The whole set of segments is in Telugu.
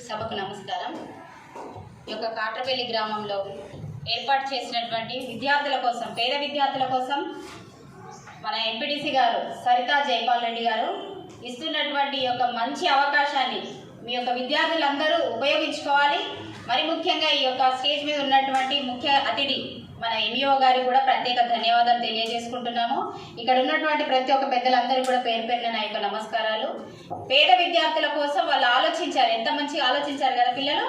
సభకు నమస్కారం. ఈ యొక్క కాట్రపల్లి గ్రామంలో ఏర్పాటు చేసినటువంటి విద్యార్థుల కోసం, పేద విద్యార్థుల కోసం మన ఎంపీటీసీ గారు సరితా జైపాల్ రెడ్డి గారు ఇస్తున్నటువంటి యొక్క మంచి అవకాశాన్ని మీ యొక్క విద్యార్థులందరూ ఉపయోగించుకోవాలి. మరి ముఖ్యంగా ఈ యొక్క స్టేజ్ మీద ఉన్నటువంటి ముఖ్య అతిథి మన ఎంఈఓ గారికి కూడా ప్రత్యేక ధన్యవాదాలు తెలియజేసుకుంటున్నాము. ఇక్కడ ఉన్నటువంటి ప్రతి ఒక్క పెద్దలందరూ కూడా పేరు పేరున నా యొక్క నమస్కారాలు. పేద విద్యార్థుల కోసం వాళ్ళు ఆలోచించారు, ఎంత మంచిగా ఆలోచించారు కదా పిల్లలు.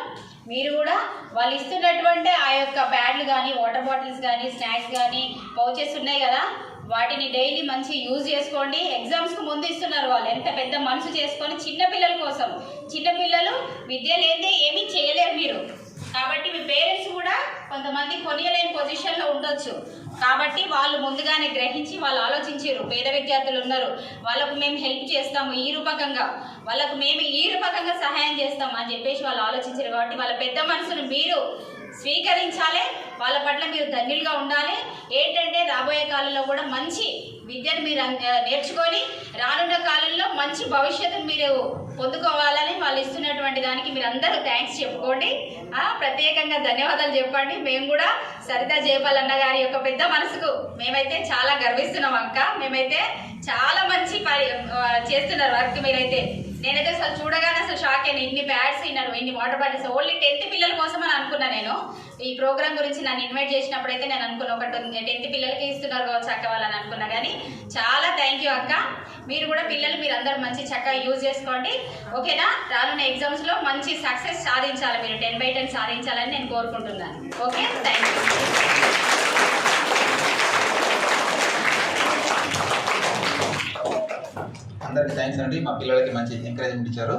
మీరు కూడా వాళ్ళు ఇస్తున్నటువంటి ఆ యొక్క ప్యాడ్లు కానీ, వాటర్ బాటిల్స్ కానీ, స్నాక్స్ కానీ, పౌచెస్ ఉన్నాయి కదా, వాటిని డైలీ మంచి యూజ్ చేసుకోండి. ఎగ్జామ్స్కు ముందు ఇస్తున్నారు వాళ్ళు, ఎంత పెద్ద మనసు చేసుకొని చిన్నపిల్లల కోసం. చిన్నపిల్లలు విద్య లేదే ఏమీ చేయలేరు మీరు. కాబట్టి మీ పేరెంట్స్ కూడా కొంతమంది కొనియలేని పొజిషన్లో ఉండొచ్చు. కాబట్టి వాళ్ళు ముందుగానే గ్రహించి వాళ్ళు ఆలోచించారు, పేద విద్యార్థులు ఉన్నారు, వాళ్ళకు మేము హెల్ప్ చేస్తాము ఈ రూపకంగా, వాళ్ళకు మేము ఈ రూపకంగా సహాయం చేస్తాము అని చెప్పేసి వాళ్ళు ఆలోచించారు. కాబట్టి వాళ్ళ పెద్ద మనసును మీరు స్వీకరించాలి, వాళ్ళ పట్ల మీరు ధన్యులుగా ఉండాలి. ఏంటంటే రాబోయే కాలంలో కూడా మంచి విద్యను మీరు నేర్చుకొని రానున్న కాలంలో మంచి భవిష్యత్తును మీరు పొందుకోవాలని వాళ్ళు ఇస్తున్నటువంటి దానికి మీరు అందరూ థ్యాంక్స్ చెప్పుకోండి, ప్రత్యేకంగా ధన్యవాదాలు చెప్పండి. మేము కూడా సరితా జైపాల్ అన్న గారి యొక్క పెద్ద మనసుకు మేమైతే చాలా గర్విస్తున్నాం అక్క. మేమైతే చాలా మంచి చేస్తున్నారు వర్క్ మీరైతే. నేనైతే అసలు చూడగానే అసలు షాక్ అయినా, ఇన్ని ప్యాడ్స్ ఇన్ని వాటర్ బాటిల్స్ ఓన్లీ 10th పిల్లల కోసం అని అనుకున్నా. నేను ఈ ప్రోగ్రామ్ గురించి నన్ను ఇన్వైట్ చేసినప్పుడైతే నేను అనుకున్నా ఒక 10th పిల్లలకి ఇస్తున్నారు కావచ్చు అక్క వాళ్ళని అనుకున్నా. కానీ చాలా థ్యాంక్ యూ అక్క. మీరు కూడా పిల్లలు మీరందరూ మంచి చక్కగా యూజ్ చేసుకోండి, ఓకేనా? రానున్న ఎగ్జామ్స్లో మంచి సక్సెస్ సాధించాలి, మీరు 10/10 సాధించాలని నేను కోరుకుంటున్నాను. Okay, thank you. అందరికీ థ్యాంక్స్ అండి. మా పిల్లలకి మంచి ఎంకరేజ్మెంట్ ఇచ్చారు.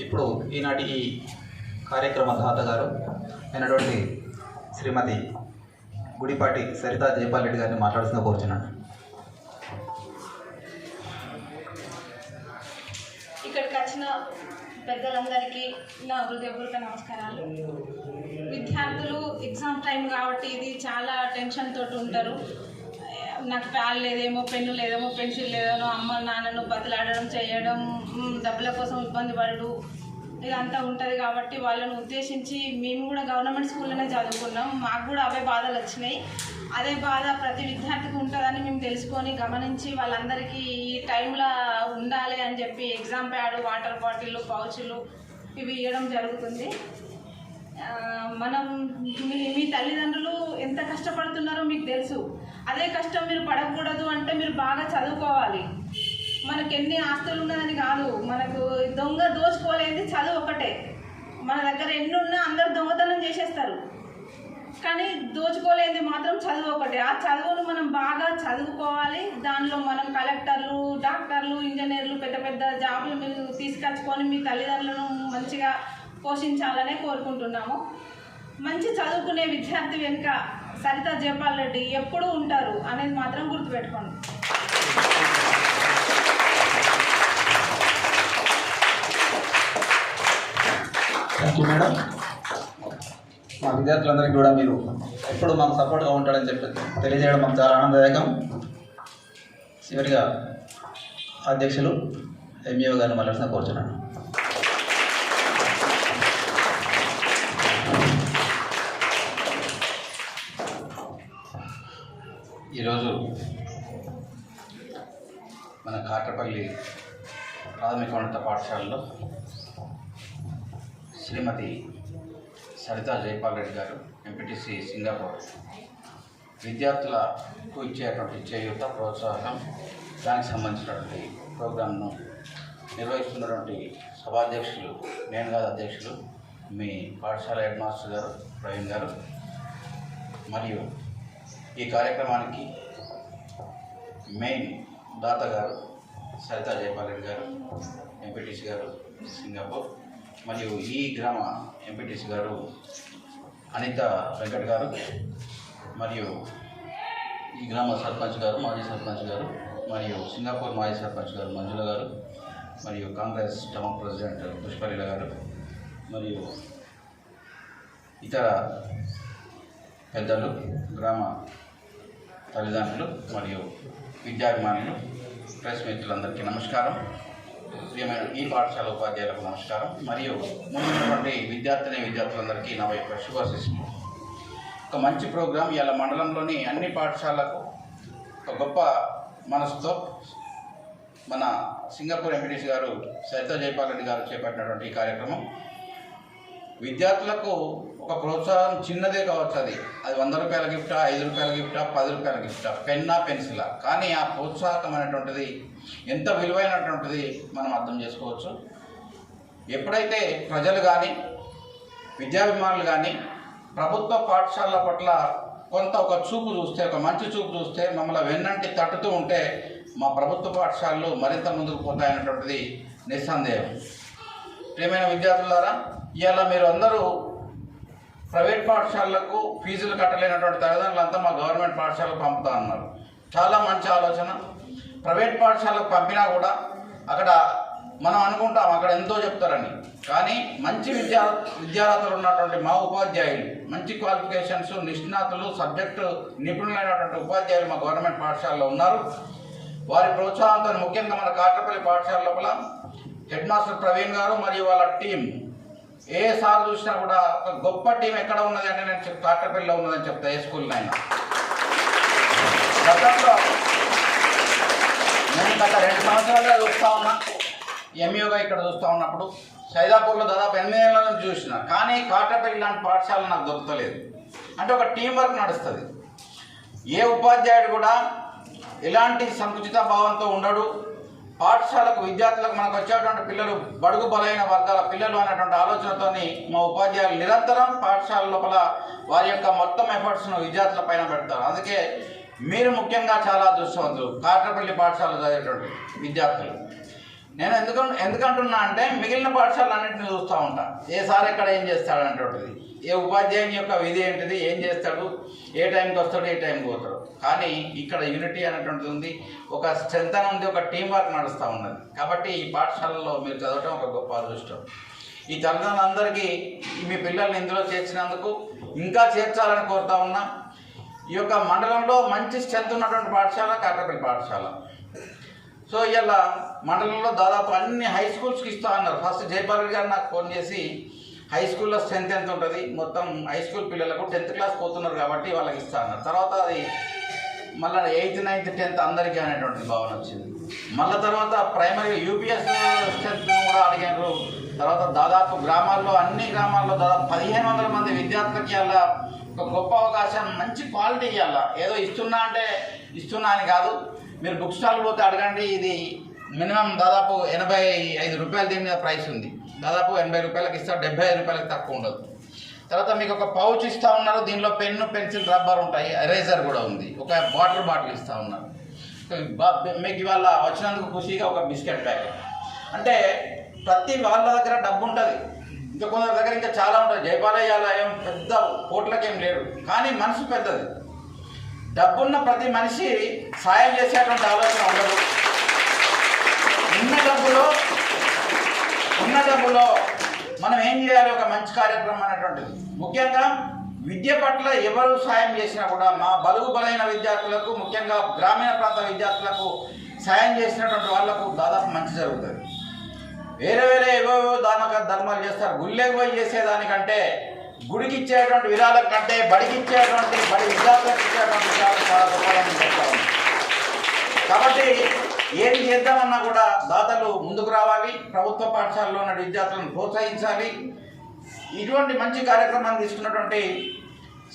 ఇప్పుడు ఈనాటి ఈ కార్యక్రమ దాత గారు అయినటువంటి శ్రీమతి గుడిపాటి సరితా జైపాల్ రెడ్డి గారిని మాట్లాడుతున్నా కోరుచున్నాను. ఇక్కడికి వచ్చిన పెద్దలందరికీ నా హృదయపూర్వక నమస్కారాలు. విద్యార్థులు ఎగ్జామ్ టైం కాబట్టి ఇది చాలా టెన్షన్ తోటి ఉంటారు. నాకు ప్యాడ్ లేదేమో, పెన్ను లేదేమో, పెన్సిల్ లేదేమో, అమ్మ నాన్నను బతిలాడడం చేయడం, డబ్బుల కోసం ఇబ్బంది పడడు, ఇదంతా ఉంటుంది. కాబట్టి వాళ్ళను ఉద్దేశించి మేము కూడా గవర్నమెంట్ స్కూల్లోనే చదువుకున్నాం, మాకు కూడా అవే బాధలు వచ్చినాయి. అదే బాధ ప్రతి విద్యార్థికి ఉంటుందని మేము తెలుసుకొని గమనించి వాళ్ళందరికీ ఈ టైంలో ఉండాలి అని చెప్పి ఎగ్జామ్ ప్యాడ్, వాటర్ బాటిల్, పౌచులు ఇవి ఇవ్వడం జరుగుతుంది. మనం మీ తల్లిదండ్రులు ఎంత కష్టపడుతున్నారో మీకు తెలుసు. అదే కష్టం మీరు పడకూడదు అంటే మీరు బాగా చదువుకోవాలి. మనకు ఎన్ని ఆస్తులు ఉన్నదని కాదు, మనకు దోచుకోలేనిది చదువు ఒకటే. మన దగ్గర ఎన్ని ఉన్నా అందరూ దొంగతనం చేసేస్తారు, కానీ దోచుకోలేనిది మాత్రం చదువు ఒకటే. ఆ చదువును మనం బాగా చదువుకోవాలి. దానిలో మనం కలెక్టర్లు, డాక్టర్లు, ఇంజనీర్లు, పెద్ద పెద్ద జాబులు మీరు తీసుకొచ్చుకొని మీ తల్లిదండ్రులను మంచిగా పోషించాలనే కోరుకుంటున్నాము. మంచి చదువుకునే విద్యార్థి వెనుక సరితా జైపాల్ రెడ్డి ఎప్పుడూ ఉంటారు అనేది మాత్రం గుర్తుపెట్టుకోండి. Thank you madam. మా విద్యార్థులందరికీ కూడా మీరు ఎప్పుడు మాకు సపోర్ట్గా ఉంటాడని చెప్పి తెలియజేయడం మాకు చాలా ఆనందదాయకం. చివరిగా అధ్యక్షులు ఎంఈఓ గారిని మాట్లాడుతున్నా కోరుచున్నాను. ఈరోజు మన కాట్రపల్లి ప్రాథమికోన్నత పాఠశాలలో శ్రీమతి సరితా జైపాల్ రెడ్డి గారు, ఎంపీటీసీ సింగపూర్, విద్యార్థులకు ఇచ్చేటువంటి చేయూత, ప్రోత్సాహం, దానికి సంబంధించినటువంటి ప్రోగ్రాంను నిర్వహిస్తున్నటువంటి సభాధ్యక్షులు, నేను కాదు అధ్యక్షులు, మీ పాఠశాల హెడ్ మాస్టర్ గారు ప్రవీణ్ గారు, మరియు ఈ కార్యక్రమానికి మెయిన్ దాత గారు సరితా జైపాల్ రెడ్డి గారు, ఎంపీటీసీ గారు సింగపూర్, మరియు ఈ గ్రామ ఎంపీటీసీ గారు అనిత వెంకట్ గారు, మరియు ఈ గ్రామ సర్పంచ్ గారు, మాజీ సర్పంచ్ గారు, మరియు సింగపూర్ మాజీ సర్పంచ్ గారు మంజుల గారు, మరియు కాంగ్రెస్ టౌన్ ప్రెసిడెంట్ పుష్పలీల గారు, మరియు ఇతర పెద్దలు, గ్రామ తల్లిదండ్రులు మరియు విద్యాభిమానులు, ప్రెస్ మిత్రులందరికీ నమస్కారం. ప్రియమైన ఈ పాఠశాల ఉపాధ్యాయులకు నమస్కారం మరియు ముందున్నటువంటి విద్యార్థులందరికీ నా యొక్క శుభాశీస్సులు. ఒక మంచి ప్రోగ్రాం ఇవాళ మండలంలోని అన్ని పాఠశాలకు ఒక గొప్ప మనసుతో మన సింగపూర్ ఎంపీటీసీ గారు సరితా జైపాల్ రెడ్డి గారు చేపట్టినటువంటి ఈ కార్యక్రమం విద్యార్థులకు ఒక ప్రోత్సాహం చిన్నదే కావచ్చు, అది 100 రూపాయల గిఫ్టా, 5 రూపాయల గిఫ్టా, 10 రూపాయల గిఫ్టా, పెన్నా పెన్సిలా, కానీ ఆ ప్రోత్సాహకమైనటువంటిది ఎంత విలువైనటువంటిది మనం అర్థం చేసుకోవచ్చు. ఎప్పుడైతే ప్రజలు కానీ విద్యాభిమానులు కానీ ప్రభుత్వ పాఠశాలల పట్ల కొంత ఒక చూపు చూస్తే, ఒక మంచి చూపు చూస్తే, మమ్మల్ని వెన్నంటి తట్టుతూ ఉంటే మా ప్రభుత్వ పాఠశాలలు మరింత ముందుకు పోతాయన్నటువంటిది నిస్సందేహం. ప్రియమైన విద్యార్థులారా, ఇవాళ మీరు అందరూ ప్రైవేట్ పాఠశాలలకు ఫీజులు కట్టలేనటువంటి తల్లిదండ్రులంతా మా గవర్నమెంట్ పాఠశాలకు పంపుతా అన్నారు. చాలా మంచి ఆలోచన. ప్రైవేట్ పాఠశాలకు పంపినా కూడా అక్కడ మనం అనుకుంటాం అక్కడ ఎంతో చెప్తారని, కానీ మంచి విద్యార్థులు ఉన్నటువంటి మా ఉపాధ్యాయులు, మంచి క్వాలిఫికేషన్స్, నిష్ణాతులు, సబ్జెక్టు నిపుణులైనటువంటి ఉపాధ్యాయులు మా గవర్నమెంట్ పాఠశాలలో ఉన్నారు. వారి ప్రోత్సాహంతో ముఖ్యంగా మన కాట్రపల్లి పాఠశాల లోపల హెడ్ మాస్టర్ ప్రవీణ్ గారు మరియు వాళ్ళ టీం, ఏ సార్ చూసినా కూడా ఒక గొప్ప టీం ఎక్కడ ఉన్నది అంటే నేను కాట్రపల్లిలో ఉన్నదని చెప్తా. ఏ స్కూల్లో అయినా గతంలో నేను గత 2 సంవత్సరాలుగా చూస్తూ ఉన్నా, ఎంఈఓగా ఇక్కడ చూస్తూ ఉన్నప్పుడు సైదాపూర్లో దాదాపు 8 ఏళ్ళ నుంచి చూసిన, కానీ కాట్రపల్లి లాంటి పాఠశాల నాకు దొరకలేదు. అంటే ఒక టీం వర్క్ నడుస్తుంది. ఏ ఉపాధ్యాయుడు కూడా ఎలాంటి సంకుచిత భావంతో ఉండడు. పాఠశాలకు విద్యార్థులకు మనకు వచ్చేటువంటి పిల్లలు బడుగు బలైన వర్గాల పిల్లలు అనేటువంటి ఆలోచనతో మా ఉపాధ్యాయులు నిరంతరం పాఠశాల లోపల వారి యొక్క మొత్తం ఎఫర్ట్స్ను విద్యార్థుల పైన పెడతారు. అందుకే మీరు ముఖ్యంగా చాలా అదృష్టవంతులు కాట్రపల్లి పాఠశాల చదివేటువంటి విద్యార్థులు. నేను ఎందుకంటున్నా అంటే మిగిలిన పాఠశాలలు అన్నింటినీ చూస్తూ ఉంటాను, ఏ సార్ ఎక్కడ ఏం చేస్తాడు అనేటువంటిది, ఏ ఉపాధ్యాయుని యొక్క విధి ఏంటిది, ఏం చేస్తాడు, ఏ టైంకి వస్తాడు, ఏ టైంకి పోతాడు. కానీ ఇక్కడ యూనిటీ అనేటువంటిది ఉంది, ఒక స్ట్రెంత్ అని ఉంది, ఒక టీం వర్క్ నడుస్తూ ఉన్నది. కాబట్టి ఈ పాఠశాలలో మీరు చదవటం ఒక గొప్ప అదృష్టం. ఈ తల్లిదండ్రులందరికీ మీ పిల్లల్ని ఇందులో చేర్చినందుకు ఇంకా చేర్చాలని కోరుతా ఉన్నా. ఈ యొక్క మండలంలో మంచి స్ట్రెంత్ ఉన్నటువంటి పాఠశాల కాట్రపల్లి పాఠశాల. సో ఇవాళ మండలంలో దాదాపు అన్ని హై స్కూల్స్కి ఇస్తా అన్నారు. ఫస్ట్ జైపాల్ రెడ్డి గారు నాకు ఫోన్ చేసి హై స్కూల్లో స్ట్రెంత్ ఎంత ఉంటుంది, మొత్తం హై స్కూల్ పిల్లలకు 10th క్లాస్ పోతున్నారు కాబట్టి వాళ్ళకి ఇస్తా అన్నారు. తర్వాత అది మళ్ళీ 8th, 9th, 10th అందరికీ అనేటువంటి భావన వచ్చింది. మళ్ళీ తర్వాత ప్రైమరీ యూపీఎస్ స్ట్రెంత్ కూడా అడిగారు. తర్వాత దాదాపు గ్రామాల్లో, అన్ని గ్రామాల్లో దాదాపు 1500 మంది విద్యార్థులకి అలా ఒక గొప్ప అవకాశం, మంచి క్వాలిటీ ఇవ్వాల. ఏదో ఇస్తున్నా అంటే ఇస్తున్నా అని కాదు. మీరు బుక్ స్టాల్ పోతే అడగండి, ఇది మినిమం దాదాపు 85 రూపాయలు దీని మీద ప్రైస్ ఉంది. దాదాపు 80 రూపాయలకి ఇస్తారు, 75 రూపాయలకి తక్కువ ఉండదు. తర్వాత మీకు ఒక పౌచ్ ఇస్తూ ఉన్నారు, దీనిలో పెన్ను, పెన్సిల్, రబ్బర్ ఉంటాయి, ఎరేజర్ కూడా ఉంది. ఒక వాటర్ బాటిల్ ఇస్తూ ఉన్నారు. మీకు ఇవాళ వచ్చినందుకు ఖుషిగా ఒక బిస్కెట్ ప్యాకెట్. అంటే ప్రతి వాళ్ళ దగ్గర డబ్బు ఉంటుంది, ఇంకా కొందరి దగ్గర ఇంకా చాలా ఉంటుంది. జైపాలయ్యాల ఏం పెద్ద కోట్లకేం లేడు, కానీ మనసు పెద్దది. డబ్బున్న ప్రతి మనిషి సాయం చేసేటువంటి ఆలోచన ఉండదు. ఉన్న డబ్బులో మనం ఏం చేయాలి, ఒక మంచి కార్యక్రమం అనేటువంటిది. ముఖ్యంగా విద్య పట్ల ఎవరు సాయం చేసినా కూడా మా బలుగు బలైన విద్యార్థులకు, ముఖ్యంగా గ్రామీణ ప్రాంత విద్యార్థులకు సాయం చేసినటువంటి వాళ్లకు దాదాపు మంచి జరుగుతుంది. వేరే ఏవేవో ధర్మాలు చేస్తారు. గుళ్ళకి పోయి చేసేదానికంటే, గుడికి ఇచ్చేటువంటి విరాళం కంటే బడి విద్యార్థులకు ఇచ్చేటువంటి విరాళం చాలా గొప్పదని చెప్తారు. కాబట్టి ఏం చేద్దామన్నా కూడా దాతలు ముందుకు రావాలి, ప్రభుత్వ పాఠశాలలో ఉన్న విద్యార్థులను ప్రోత్సహించాలి. ఇటువంటి మంచి కార్యక్రమాన్ని తీసుకున్నటువంటి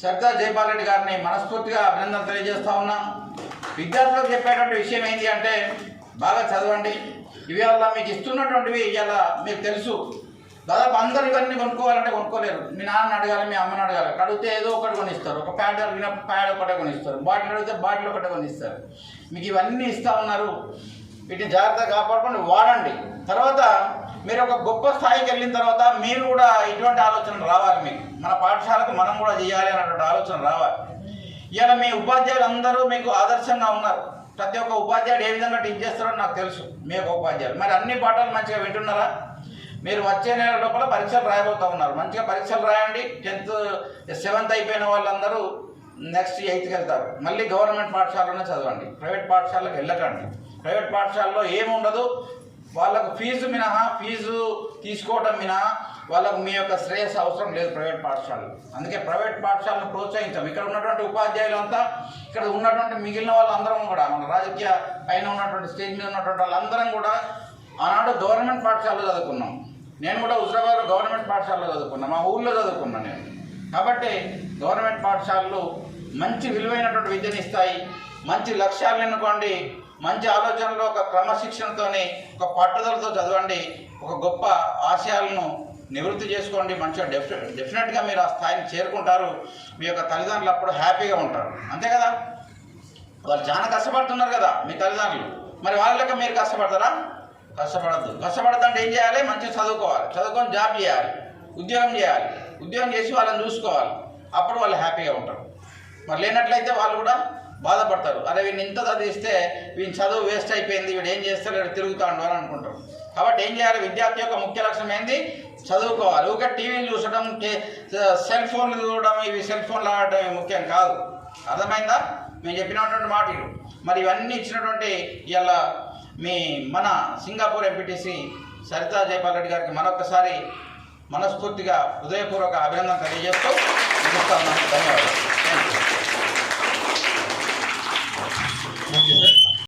సరితా జైపాల్ రెడ్డి గారిని మనస్ఫూర్తిగా అభినందనలు తెలియజేస్తా ఉన్నాం. విద్యార్థులకు చెప్పేటువంటి విషయం ఏంటి అంటే, బాగా చదవండి. ఇవాళ మీకు ఇస్తున్నటువంటివి ఇవాళ మీకు తెలుసు, దాదాపు అందరు ఇవన్నీ కొనుక్కోవాలంటే కొనుక్కోలేరు. మీ నాన్న అడగాలి, మీ అమ్మని అడగాలి. అడిగితే ఏదో ఒకటి కొనిస్తారు. ఒక ప్యాడ్ అడిగిన ప్యాడ్ ఒకటే కొనిస్తారు, బాటిల్ అడిగితే బాటిల్ ఒకటే కొనిస్తారు. మీకు ఇవన్నీ ఇస్తూ ఉన్నారు, వీటిని జాగ్రత్తగా కాపాడుకొని వాడండి. తర్వాత మీరు ఒక గొప్ప స్థాయికి వెళ్ళిన తర్వాత మీరు కూడా ఇటువంటి ఆలోచనలు రావాలి. మీకు మన పాఠశాలకు మనం కూడా చేయాలి అన్నటువంటి ఆలోచన రావాలి. ఇవాళ మీ ఉపాధ్యాయులు అందరూ మీకు ఆదర్శంగా ఉన్నారు. ప్రతి ఒక్క ఉపాధ్యాయుడు ఏ విధంగా టీచ్ చేస్తారో నాకు తెలుసు. మీ యొక్క ఉపాధ్యాయులు మరి అన్ని పాఠాలు మంచిగా వింటున్నారా? మీరు వచ్చే నెల లోపల పరీక్షలు రాయబోతూ ఉన్నారు. మంచిగా పరీక్షలు రాయండి. 10th, 7th అయిపోయిన వాళ్ళందరూ నెక్స్ట్ 8th వెళ్తారు. మళ్ళీ గవర్నమెంట్ పాఠశాలలోనే చదవండి, ప్రైవేట్ పాఠశాలకు వెళ్ళకండి. ప్రైవేట్ పాఠశాలలో ఏముండదు, వాళ్ళకు ఫీజు తీసుకోవడం మినహా వాళ్ళకు మీ యొక్క శ్రేయస్సు అవసరం లేదు ప్రైవేట్ పాఠశాలలు. అందుకే ప్రైవేట్ పాఠశాలను ప్రోత్సహించాం. ఇక్కడ ఉన్నటువంటి ఉపాధ్యాయులు అంతా, ఇక్కడ ఉన్నటువంటి మిగిలిన వాళ్ళందరం కూడా, మన రాజకీయ పైన ఉన్నటువంటి స్టేజ్ మీద ఉన్నటువంటి వాళ్ళందరం కూడా ఆనాడు గవర్నమెంట్ పాఠశాలలో చదువుకున్నాం. నేను కూడా హుజరాబాద్లో గవర్నమెంట్ పాఠశాలలో చదువుకున్నాను, మా ఊళ్ళో చదువుకున్నాను నేను. కాబట్టి గవర్నమెంట్ పాఠశాలలు మంచి విలువైనటువంటి విద్యను ఇస్తాయి. మంచి లక్ష్యాలను ఎన్నుకోండి, మంచి ఆలోచనలో ఒక క్రమశిక్షణతోని ఒక పట్టుదలతో చదవండి, ఒక గొప్ప ఆశయాలను నివృత్తి చేసుకోండి. మంచిగా డెఫినెట్గా మీరు ఆ స్థాయిని చేరుకుంటారు. మీ యొక్క తల్లిదండ్రులు అప్పుడు హ్యాపీగా ఉంటారు. అంతే కదా, వాళ్ళు చాలా కష్టపడుతున్నారు కదా మీ తల్లిదండ్రులు, మరి వాళ్ళ లెక్క మీరు కష్టపడతారా? కష్టపడద్దు. కష్టపడద్దంటే ఏం చేయాలి? మంచిగా చదువుకోవాలి, చదువుకొని జాబ్ చేయాలి, ఉద్యోగం చేయాలి, ఉద్యోగం చేసి వాళ్ళని చూసుకోవాలి. అప్పుడు వాళ్ళు హ్యాపీగా ఉంటారు. మరి లేనట్లయితే వాళ్ళు కూడా బాధపడతారు. అరే వీడిని ఇంత చదివిస్తే వీని చదువు వేస్ట్ అయిపోయింది, వీడు ఏం చేస్తాడు, వీడు తిరుగుతాడు అని అనుకుంటారు. కాబట్టి ఏం చేయాలి? విద్యార్థి యొక్క ముఖ్య లక్ష్యం ఏంది? చదువుకోవాలి. ఊరికే టీవీలు చూసడం, సెల్ ఫోన్లు చూడడం, ఇవి సెల్ ఫోన్లు ఆడటం ముఖ్యం కాదు. అర్థమైందా మేము చెప్పినటువంటి మాటలు? మరి ఇవన్నీ ఇచ్చినటువంటి ఇలా మన సింగాపూర్ ఎంపీటీసీ సరితా జైపాల్ రెడ్డి గారికి మరొకసారి మనస్ఫూర్తిగా హృదయపూర్వక అభినందన తెలియజేస్తూ ముగిస్తాను. ధన్యవాదాలు. Thank you.